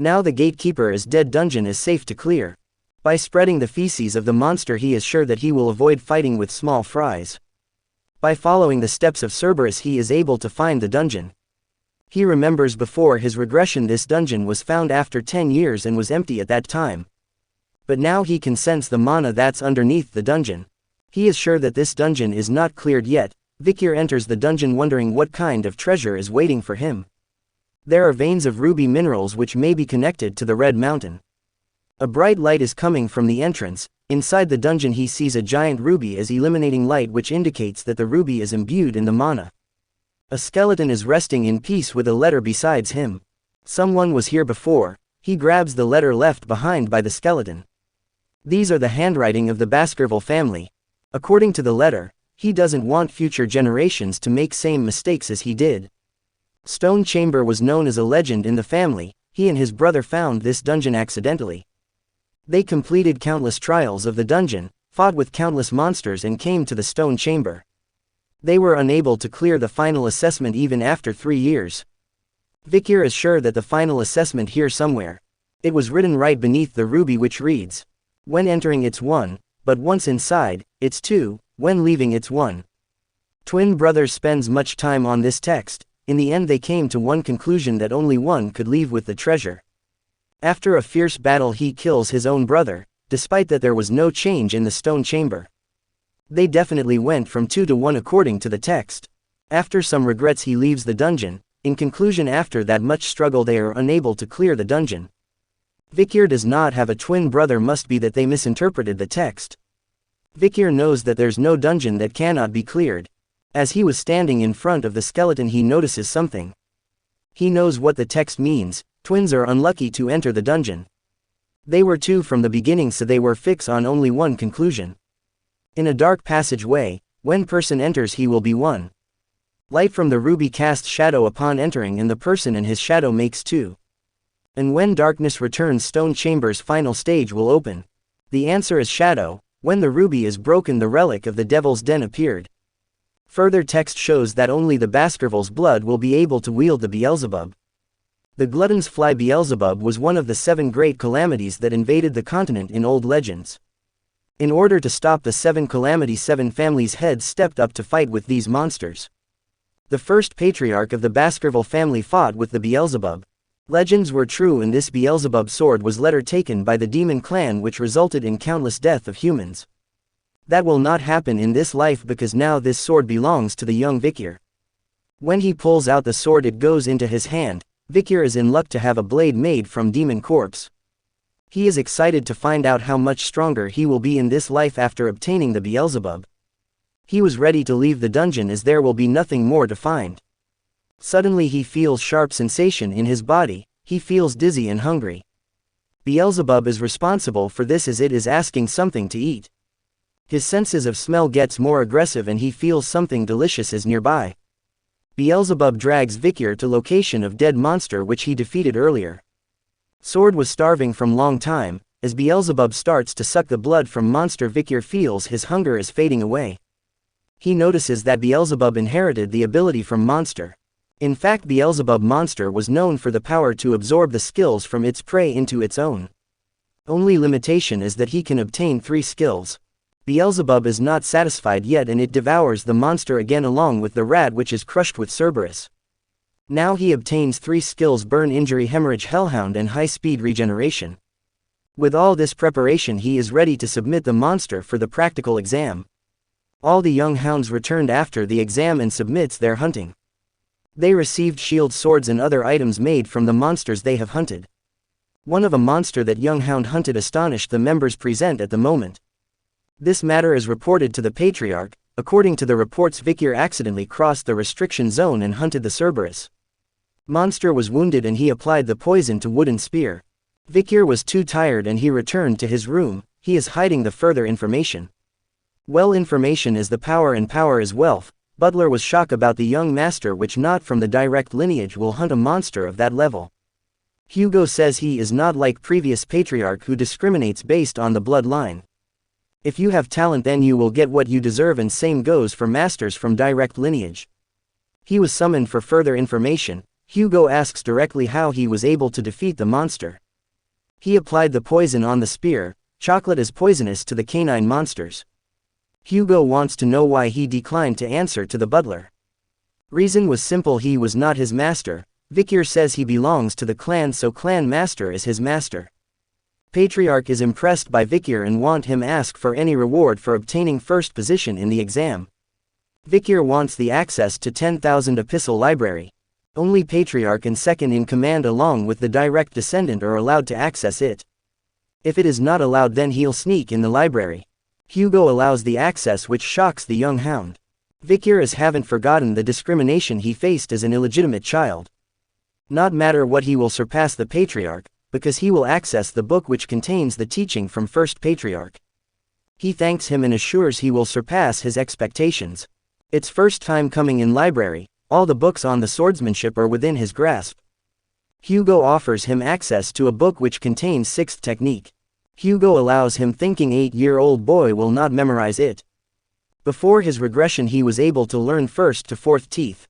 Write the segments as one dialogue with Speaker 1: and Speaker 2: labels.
Speaker 1: Now the gatekeeper is dead, dungeon is safe to clear. By spreading the feces of the monster he is sure that he will avoid fighting with small fries. By following the steps of Cerberus he is able to find the dungeon. He remembers before his regression this dungeon was found after 10 years and was empty at that time. But now he can sense the mana that's underneath the dungeon. He is sure that this dungeon is not cleared yet. Vikir enters the dungeon wondering what kind of treasure is waiting for him. There are veins of ruby minerals which may be connected to the Red Mountain. A bright light is coming from the entrance. Inside the dungeon he sees a giant ruby as eliminating light, which indicates that the ruby is imbued in the mana. A skeleton is resting in peace with a letter besides him. Someone was here before. He grabs the letter left behind by the skeleton. These are the handwriting of the Baskerville family. According to the letter, he doesn't want future generations to make same mistakes as he did. Stone Chamber was known as a legend in the family. He and his brother found this dungeon accidentally. They completed countless trials of the dungeon, fought with countless monsters and came to the Stone Chamber. They were unable to clear the final assessment even after 3 years. Vikir is sure that the final assessment here somewhere. It was written right beneath the ruby, which reads, "When entering it's 1, but once inside, it's 2, when leaving it's 1. Twin brothers spends much time on this text. In the end they came to one conclusion, that only one could leave with the treasure. After a fierce battle he kills his own brother, despite that there was no change in the Stone Chamber. They definitely went from 2 to 1 according to the text. After some regrets he leaves the dungeon. In conclusion, after that much struggle they are unable to clear the dungeon. Vikir does not have a twin brother, must be that they misinterpreted the text. Vikir knows that there's no dungeon that cannot be cleared. As he was standing in front of the skeleton he notices something. He knows what the text means. Twins are unlucky to enter the dungeon. They were 2 from the beginning, so they were fixed on only one conclusion. In a dark passageway, when person enters he will be 1. Light from the ruby casts shadow upon entering, and the person and his shadow makes 2. And when darkness returns, Stone Chamber's final stage will open. The answer is shadow. When the ruby is broken, the relic of the Devil's Den appeared. Further text shows that only the Baskervilles' blood will be able to wield the Beelzebub. The glutton's fly Beelzebub was one of the 7 great calamities that invaded the continent in old legends. In order to stop the 7 calamities, 7 families' heads stepped up to fight with these monsters. The first patriarch of the Baskerville family fought with the Beelzebub. Legends were true, and this Beelzebub sword was later taken by the demon clan, which resulted in countless death of humans. That will not happen in this life, because now this sword belongs to the young Vikir. When he pulls out the sword it goes into his hand. Vikir is in luck to have a blade made from demon corpse. He is excited to find out how much stronger he will be in this life after obtaining the Beelzebub. He was ready to leave the dungeon as there will be nothing more to find. Suddenly he feels sharp sensation in his body. He feels dizzy and hungry. Beelzebub is responsible for this, as it is asking something to eat. His senses of smell gets more aggressive and he feels something delicious is nearby. Beelzebub drags Vikir to location of dead monster which he defeated earlier. Sword was starving from long time. As Beelzebub starts to suck the blood from monster, Vikir feels his hunger is fading away. He notices that Beelzebub inherited the ability from monster. In fact, Beelzebub monster was known for the power to absorb the skills from its prey into its own. Only limitation is that he can obtain 3 skills. Beelzebub is not satisfied yet and it devours the monster again along with the rat, which is crushed with Cerberus. Now he obtains 3 skills: burn, injury, hemorrhage, hellhound, and high-speed regeneration. With all this preparation he is ready to submit the monster for the practical exam. All the young hounds returned after the exam and submits their hunting. They received shields, swords and other items made from the monsters they have hunted. One of a monster that young hound hunted astonished the members present at the moment. This matter is reported to the Patriarch. According to the reports, Vikir accidentally crossed the restriction zone and hunted the Cerberus. Monster was wounded and he applied the poison to wooden spear. Vikir was too tired and he returned to his room. He is hiding the further information. Well, information is the power and power is wealth. Butler was shocked about the young master which not from the direct lineage will hunt a monster of that level. Hugo says he is not like previous Patriarch who discriminates based on the bloodline. If you have talent then you will get what you deserve, and same goes for masters from direct lineage. He was summoned for further information. Hugo asks directly how he was able to defeat the monster. He applied the poison on the spear. Chocolate is poisonous to the canine monsters. Hugo wants to know why he declined to answer to the butler. Reason was simple: he was not his master. Vikir says he belongs to the clan, so clan master is his master. Patriarch is impressed by Vikir and want him ask for any reward for obtaining first position in the exam. Vikir wants the access to 10,000 epistle library. Only Patriarch and second in command along with the direct descendant are allowed to access it. If it is not allowed, then he'll sneak in the library. Hugo allows the access, which shocks the young Hound. Vikir haven't forgotten the discrimination he faced as an illegitimate child. Not matter what, he will surpass the Patriarch, because he will access the book which contains the teaching from first Patriarch. He thanks him and assures he will surpass his expectations. It's first time coming in library, all the books on the swordsmanship are within his grasp. Hugo offers him access to a book which contains sixth technique. Hugo allows him, thinking 8-year-old boy will not memorize it. Before his regression he was able to learn first to fourth teeth.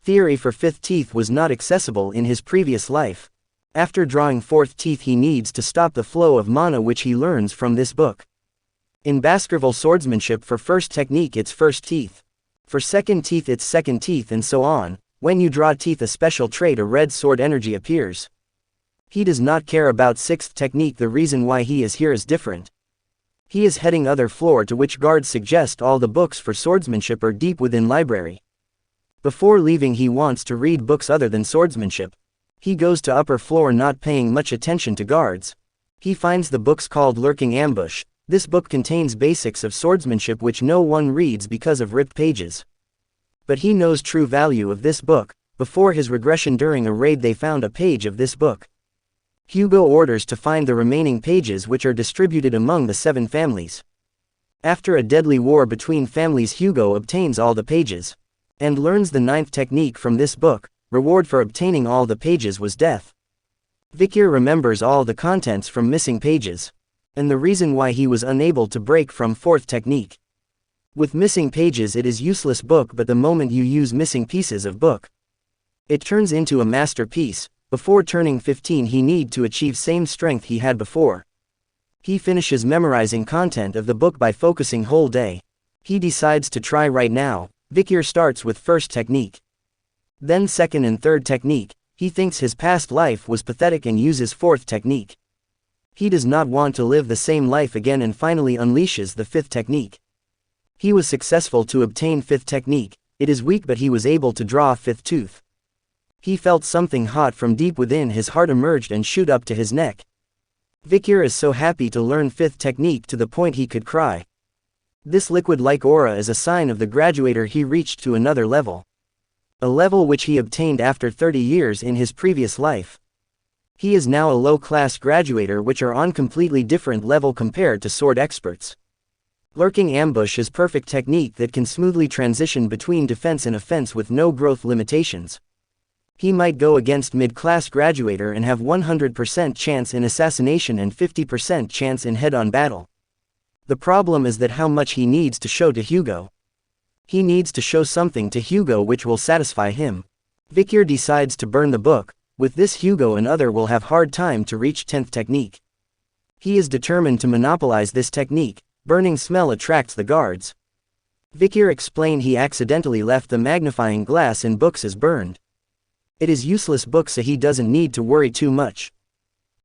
Speaker 1: Theory for fifth teeth was not accessible in his previous life. After drawing fourth teeth he needs to stop the flow of mana which he learns from this book. In Baskerville swordsmanship, for first technique it's first teeth. For second teeth it's second teeth, and so on. When you draw teeth, a special trait, a red sword energy, appears. He does not care about sixth technique. The reason why he is here is different. He is heading other floor, to which guards suggest all the books for swordsmanship are deep within library. Before leaving he wants to read books other than swordsmanship. He goes to upper floor, not paying much attention to guards. He finds the books called Lurking Ambush. This book contains basics of swordsmanship which no one reads because of ripped pages. But he knows true value of this book. Before his regression during a raid they found a page of this book. Hugo orders to find the remaining pages, which are distributed among the 7 families. After a deadly war between families, Hugo obtains all the pages. And learns the 9th technique from this book. Reward for obtaining all the pages was death. Vikir remembers all the contents from missing pages. And the reason why he was unable to break from 4th technique. With missing pages it is useless book, but the moment you use missing pieces of book, it turns into a masterpiece. Before turning 15 he need to achieve same strength he had before. He finishes memorizing content of the book by focusing whole day. He decides to try right now. Vikir starts with first technique. Then second and third technique. He thinks his past life was pathetic and uses 4th technique. He does not want to live the same life again and finally unleashes the 5th technique. He was successful to obtain 5th technique. It is weak, but he was able to draw 5th tooth. He felt something hot from deep within his heart emerged and shoot up to his neck. Vikir is so happy to learn 5th technique to the point he could cry. This liquid-like aura is a sign of the graduator. He reached to another level. A level which he obtained after 30 years in his previous life. He is now a low-class graduator, which are on completely different level compared to sword experts. Lurking Ambush is perfect technique that can smoothly transition between defense and offense with no growth limitations. He might go against mid-class graduator and have 100% chance in assassination and 50% chance in head-on battle. The problem is that how much he needs to show to Hugo. He needs to show something to Hugo which will satisfy him. Vikir decides to burn the book. With this Hugo and other will have hard time to reach 10th technique. He is determined to monopolize this technique. Burning smell attracts the guards. Vikir explained he accidentally left the magnifying glass in books as burned. It is useless book, so he doesn't need to worry too much.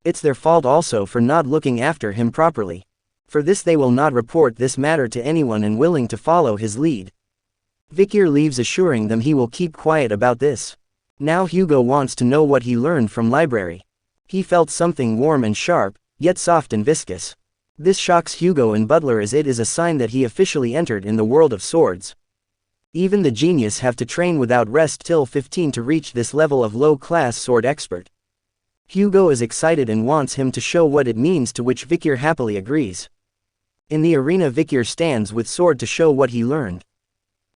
Speaker 1: It's their fault also for not looking after him properly. For this they will not report this matter to anyone and willing to follow his lead. Vikir leaves assuring them he will keep quiet about this. Now Hugo wants to know what he learned from library. He felt something warm and sharp, yet soft and viscous. This shocks Hugo and Butler as it is a sign that he officially entered in the world of swords. Even the genius have to train without rest till 15 to reach this level of low-class sword expert. Hugo is excited and wants him to show what it means, to which Vikir happily agrees. In the arena Vikir stands with sword to show what he learned.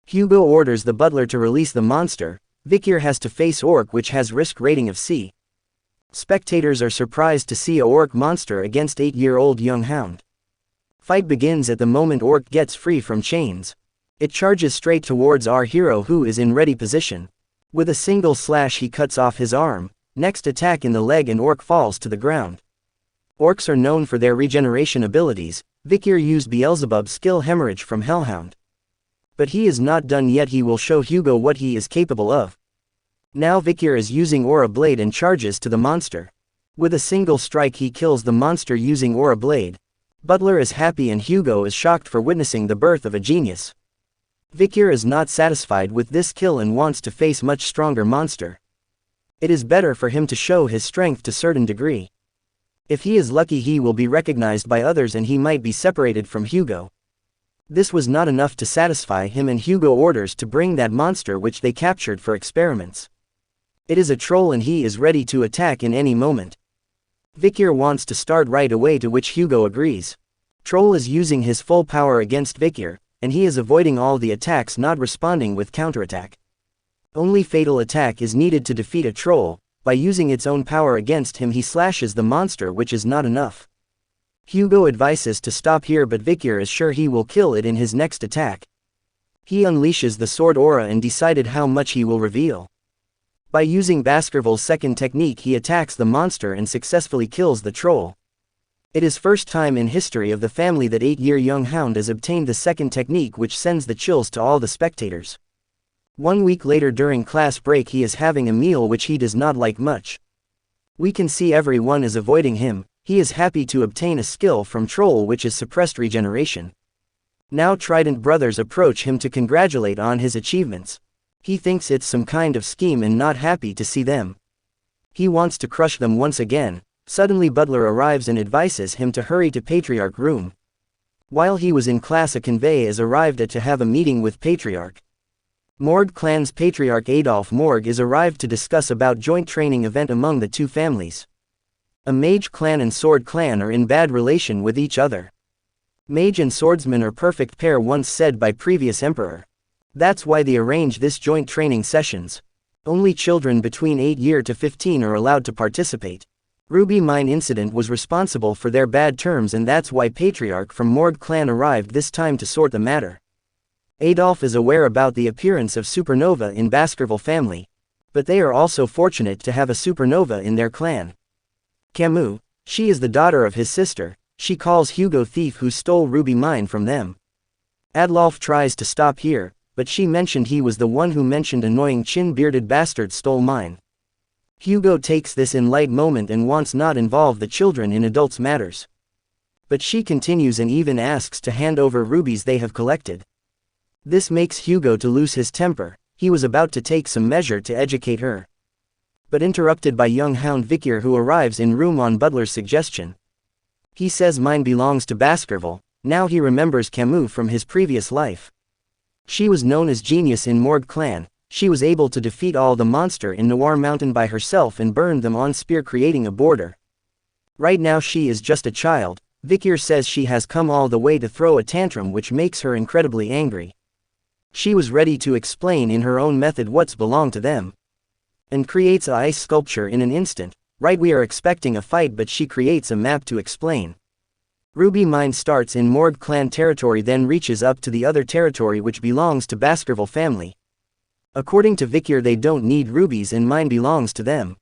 Speaker 1: Hugo orders the butler to release the monster. Vikir has to face Orc, which has risk rating of C. Spectators are surprised to see a Orc monster against 8-year-old young Hound. Fight begins at the moment Orc gets free from chains. It charges straight towards our hero, who is in ready position. With a single slash he cuts off his arm, next attack in the leg and Orc falls to the ground. Orcs are known for their regeneration abilities. Vikir used Beelzebub's skill Hemorrhage from Hellhound. But he is not done yet, he will show Hugo what he is capable of. Now Vikir is using Aura Blade and charges to the monster. With a single strike he kills the monster using Aura Blade. Butler is happy and Hugo is shocked for witnessing the birth of a genius. Vikir is not satisfied with this kill and wants to face much stronger monster. It is better for him to show his strength to certain degree. If he is lucky he will be recognized by others and he might be separated from Hugo. This was not enough to satisfy him and Hugo orders to bring that monster which they captured for experiments. It is a troll and he is ready to attack in any moment. Vikir wants to start right away, to which Hugo agrees. Troll is using his full power against Vikir, and he is avoiding all the attacks, not responding with counterattack. Only fatal attack is needed to defeat a troll. By using its own power against him he slashes the monster, which is not enough. Hugo advises to stop here, but Vikir is sure he will kill it in his next attack. He unleashes the sword aura and decided how much he will reveal. By using Baskerville's second technique he attacks the monster and successfully kills the troll. It is first time in history of the family that 8-year young Hound has obtained the second technique, which sends the chills to all the spectators. 1 week later during class break he is having a meal which he does not like much. We can see everyone is avoiding him. He is happy to obtain a skill from Troll which is suppressed regeneration. Now Trident brothers approach him to congratulate on his achievements. He thinks it's some kind of scheme and not happy to see them. He wants to crush them once again. Suddenly Butler arrives and advises him to hurry to Patriarch room. While he was in class a convey is arrived at to have a meeting with Patriarch. Morg clan's Patriarch Adolf Morg is arrived to discuss about joint training event among the two families. A Mage clan and Sword clan are in bad relation with each other. Mage and Swordsman are perfect pair, once said by previous emperor. That's why they arrange this joint training sessions. Only children between 8 years to 15 are allowed to participate. Ruby Mine incident was responsible for their bad terms, and that's why Patriarch from Morg clan arrived this time to sort the matter. Adolf is aware about the appearance of supernova in Baskerville family. But they are also fortunate to have a supernova in their clan. Camus, she is the daughter of his sister. She calls Hugo thief who stole Ruby Mine from them. Adolf tries to stop here, but she mentioned he was the one who mentioned annoying chin-bearded bastard stole mine. Hugo takes this in light moment and wants not involve the children in adults' matters. But she continues and even asks to hand over rubies they have collected. This makes Hugo to lose his temper. He was about to take some measure to educate her. But interrupted by young Hound Vikir, who arrives in room on Butler's suggestion. He says mine belongs to Baskerville. Now he remembers Camus from his previous life. She was known as Genius in Morg clan. She was able to defeat all the monster in Noir Mountain by herself and burned them on spear, creating a border. Right now she is just a child. Vikir says she has come all the way to throw a tantrum, which makes her incredibly angry. She was ready to explain in her own method what's belonged to them. And creates a ice sculpture in an instant. Right, we are expecting a fight, but she creates a map to explain. Ruby Mine starts in Morg clan territory, then reaches up to the other territory which belongs to Baskerville family. According to Vikir they don't need rubies and mine belongs to them.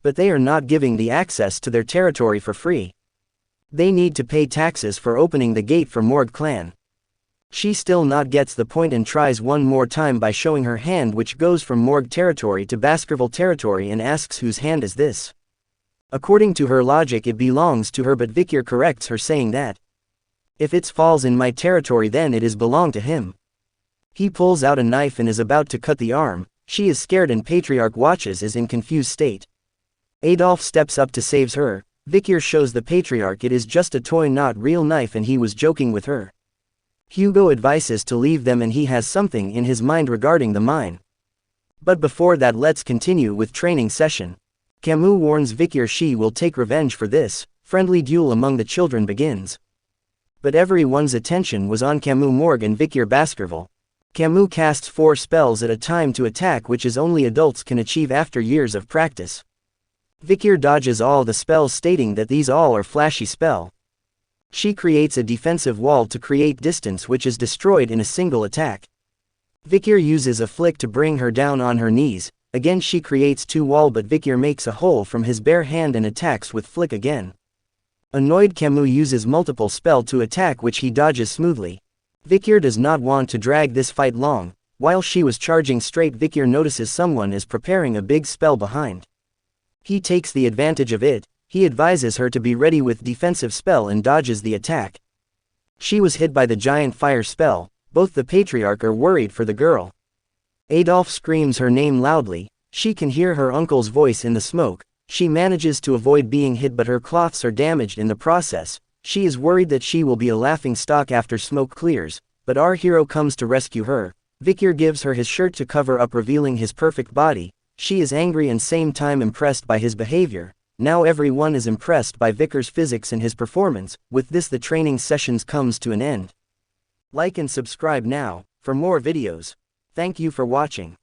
Speaker 1: But they are not giving the access to their territory for free. They need to pay taxes for opening the gate for Morg clan. She still not gets the point and tries one more time by showing her hand, which goes from Morg territory to Baskerville territory, and asks whose hand is this. According to her logic it belongs to her, but Vikir corrects her saying that if it falls in my territory then it is belong to him. He pulls out a knife and is about to cut the arm. She is scared and Patriarch watches is in confused state. Adolf steps up to saves her. Vikir shows the Patriarch it is just a toy, not real knife, and he was joking with her. Hugo advises to leave them and he has something in his mind regarding the mine. But before that let's continue with training session. Camus warns Vikir she will take revenge for this. Friendly duel among the children begins. But everyone's attention was on Camus Morg and Vikir Baskerville. Camus casts 4 spells at a time to attack, which is only adults can achieve after years of practice. Vikir dodges all the spells, stating that these all are flashy spell. She creates a defensive wall to create distance, which is destroyed in a single attack. Vikir uses a flick to bring her down on her knees. Again she creates two wall, but Vikir makes a hole from his bare hand and attacks with flick again. Annoyed Camus uses multiple spell to attack, which he dodges smoothly. Vikir does not want to drag this fight long. While she was charging straight, Vikir notices someone is preparing a big spell behind. He takes the advantage of it. He advises her to be ready with defensive spell and dodges the attack. She was hit by the giant fire spell. Both the Patriarch are worried for the girl. Adolphe screams her name loudly. She can hear her uncle's voice in the smoke. She manages to avoid being hit, but her cloths are damaged in the process. She is worried that she will be a laughingstock after smoke clears, but our hero comes to rescue her. Vikir gives her his shirt to cover up, revealing his perfect body. She is angry and same time impressed by his behavior. Now everyone is impressed by Vikir's physics and his performance. With this, the training sessions comes to an end. Like and subscribe now for more videos. Thank you for watching.